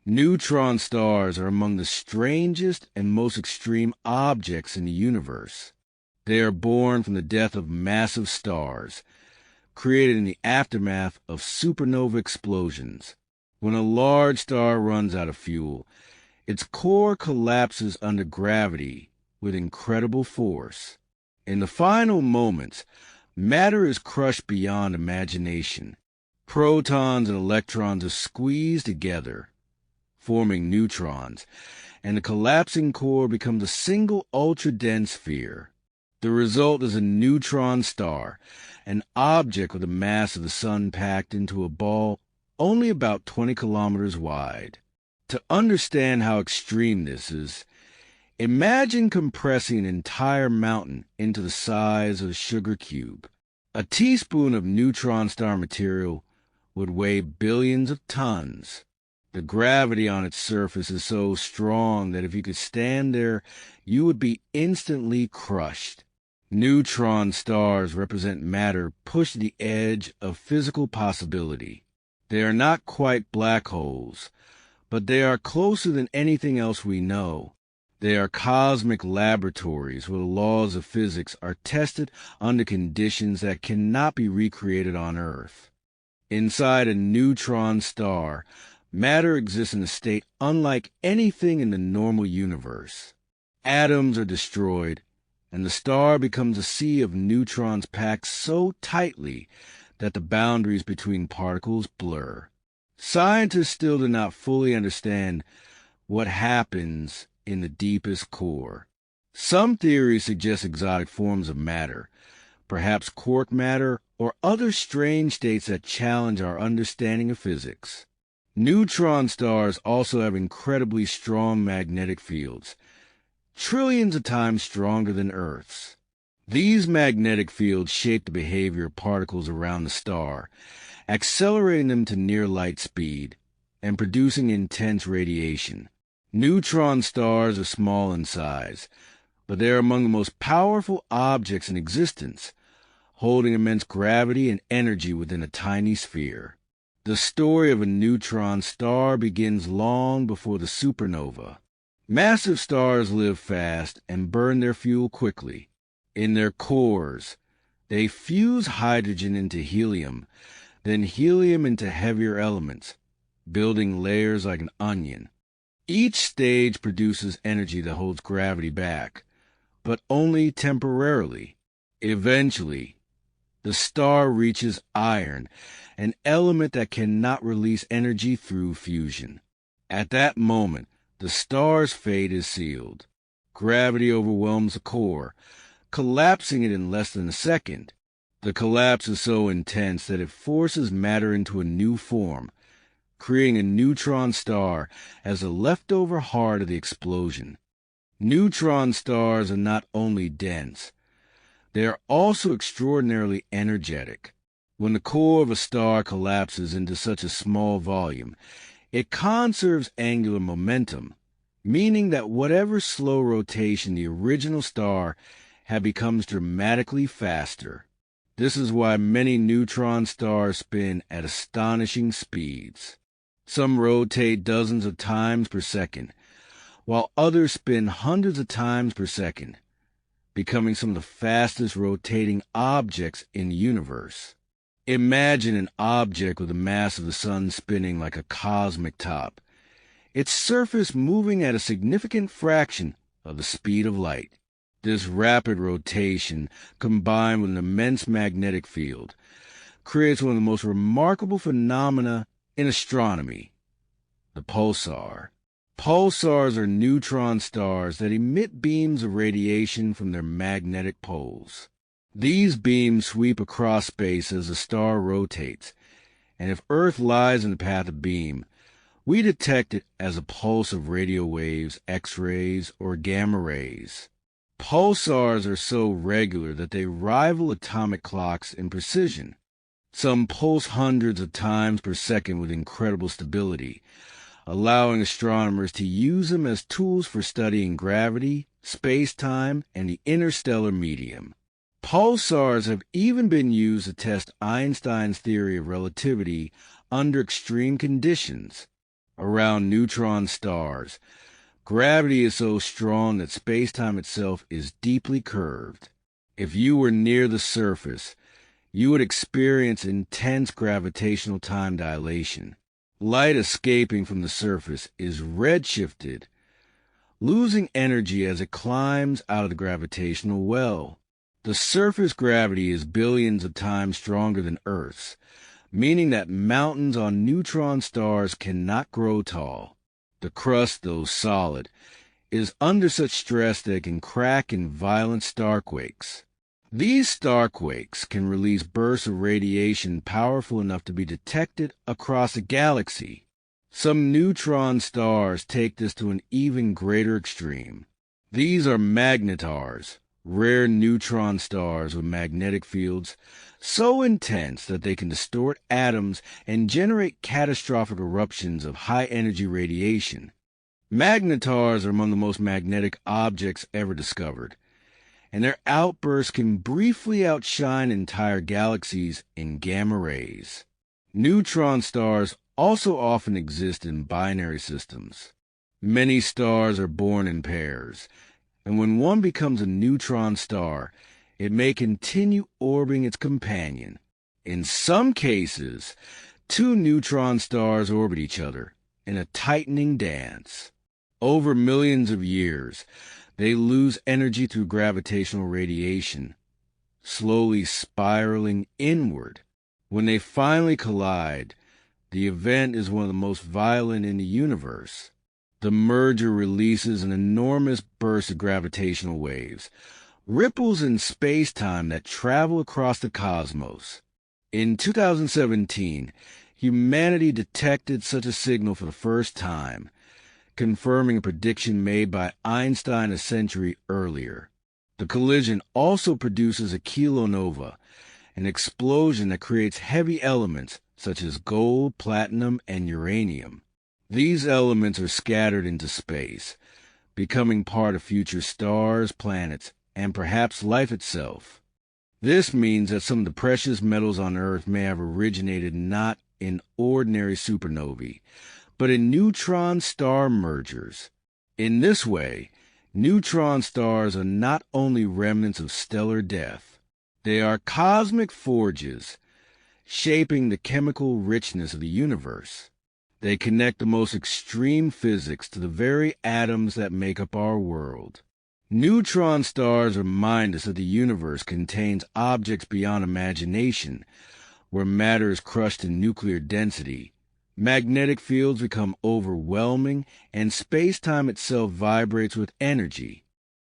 Neutron stars are among the strangest and most extreme objects in the universe. They are born from the death of massive stars, created in the aftermath of supernova explosions. When a large star runs out of fuel, its core collapses under gravity with incredible force. In the final moments, matter is crushed beyond imagination. Protons and electrons are squeezed together, forming neutrons, and the collapsing core becomes a single ultra-dense sphere. The result is a neutron star, an object with the mass of the sun packed into a ball only about 20 kilometers wide. To understand how extreme this is, imagine compressing an entire mountain into the size of a sugar cube. A teaspoon of neutron star material would weigh billions of tons. The gravity on its surface is so strong that if you could stand there, you would be instantly crushed. Neutron stars represent matter pushed to the edge of physical possibility. They are not quite black holes, but they are closer than anything else we know. They are cosmic laboratories where the laws of physics are tested under conditions that cannot be recreated on Earth. Inside a neutron star, matter exists in a state unlike anything in the normal universe. Atoms are destroyed, and the star becomes a sea of neutrons packed so tightly that the boundaries between particles blur. Scientists still do not fully understand what happens in the deepest core. Some theories suggest exotic forms of matter, perhaps quark matter or other strange states that challenge our understanding of physics. Neutron stars also have incredibly strong magnetic fields, trillions of times stronger than Earth's. These magnetic fields shape the behavior of particles around the star, accelerating them to near light speed and producing intense radiation. Neutron stars are small in size, but they are among the most powerful objects in existence, holding immense gravity and energy within a tiny sphere. The story of a neutron star begins long before the supernova. Massive stars live fast and burn their fuel quickly. In their cores, they fuse hydrogen into helium, then helium into heavier elements, building layers like an onion. Each stage produces energy that holds gravity back, but only temporarily. Eventually, the star reaches iron, an element that cannot release energy through fusion. At that moment, the star's fate is sealed. Gravity overwhelms the core, collapsing it in less than a second. The collapse is so intense that it forces matter into a new form, creating a neutron star as a leftover heart of the explosion. Neutron stars are not only dense, they are also extraordinarily energetic. When the core of a star collapses into such a small volume, it conserves angular momentum, meaning that whatever slow rotation the original star had becomes dramatically faster. This is why many neutron stars spin at astonishing speeds. Some rotate dozens of times per second, while others spin hundreds of times per second, becoming some of the fastest rotating objects in the universe. Imagine an object with the mass of the sun spinning like a cosmic top, its surface moving at a significant fraction of the speed of light. This rapid rotation, combined with an immense magnetic field, creates one of the most remarkable phenomena in astronomy, the pulsar. Pulsars are neutron stars that emit beams of radiation from their magnetic poles. These beams sweep across space as the star rotates, and if Earth lies in the path of beam, we detect it as a pulse of radio waves, X-rays, or gamma rays. Pulsars are so regular that they rival atomic clocks in precision. Some pulse hundreds of times per second with incredible stability, allowing astronomers to use them as tools for studying gravity, space-time, and the interstellar medium. Pulsars have even been used to test Einstein's theory of relativity under extreme conditions. around neutron stars. Gravity is so strong that space-time itself is deeply curved. If you were near the surface, you would experience intense gravitational time dilation. Light escaping from the surface is redshifted, losing energy as it climbs out of the gravitational well. The surface gravity is billions of times stronger than Earth's, meaning that mountains on neutron stars cannot grow tall. The crust, though solid, is under such stress that it can crack in violent starquakes. These starquakes can release bursts of radiation powerful enough to be detected across a galaxy. Some neutron stars take this to an even greater extreme. These are magnetars, rare neutron stars with magnetic fields so intense that they can distort atoms and generate catastrophic eruptions of high-energy radiation. Magnetars are among the most magnetic objects ever discovered, and their outbursts can briefly outshine entire galaxies in gamma rays. Neutron stars also often exist in binary systems. Many stars are born in pairs, and when one becomes a neutron star, it may continue orbiting its companion. In some cases, two neutron stars orbit each other in a tightening dance. Over millions of years, they lose energy through gravitational radiation, slowly spiraling inward. When they finally collide, the event is one of the most violent in the universe. The merger releases an enormous burst of gravitational waves, ripples in space-time that travel across the cosmos. In 2017, humanity detected such a signal for the first time, confirming a prediction made by Einstein a century earlier. The collision also produces a kilonova, an explosion that creates heavy elements such as gold, platinum, and uranium. These elements are scattered into space, becoming part of future stars, planets, and perhaps life itself. This means that some of the precious metals on Earth may have originated not in ordinary supernovae, but in neutron star mergers. In this way, neutron stars are not only remnants of stellar death, they are cosmic forges, shaping the chemical richness of the universe. They connect the most extreme physics to the very atoms that make up our world. Neutron stars remind us that the universe contains objects beyond imagination, where matter is crushed in nuclear density. Magnetic fields become overwhelming, and space-time itself vibrates with energy.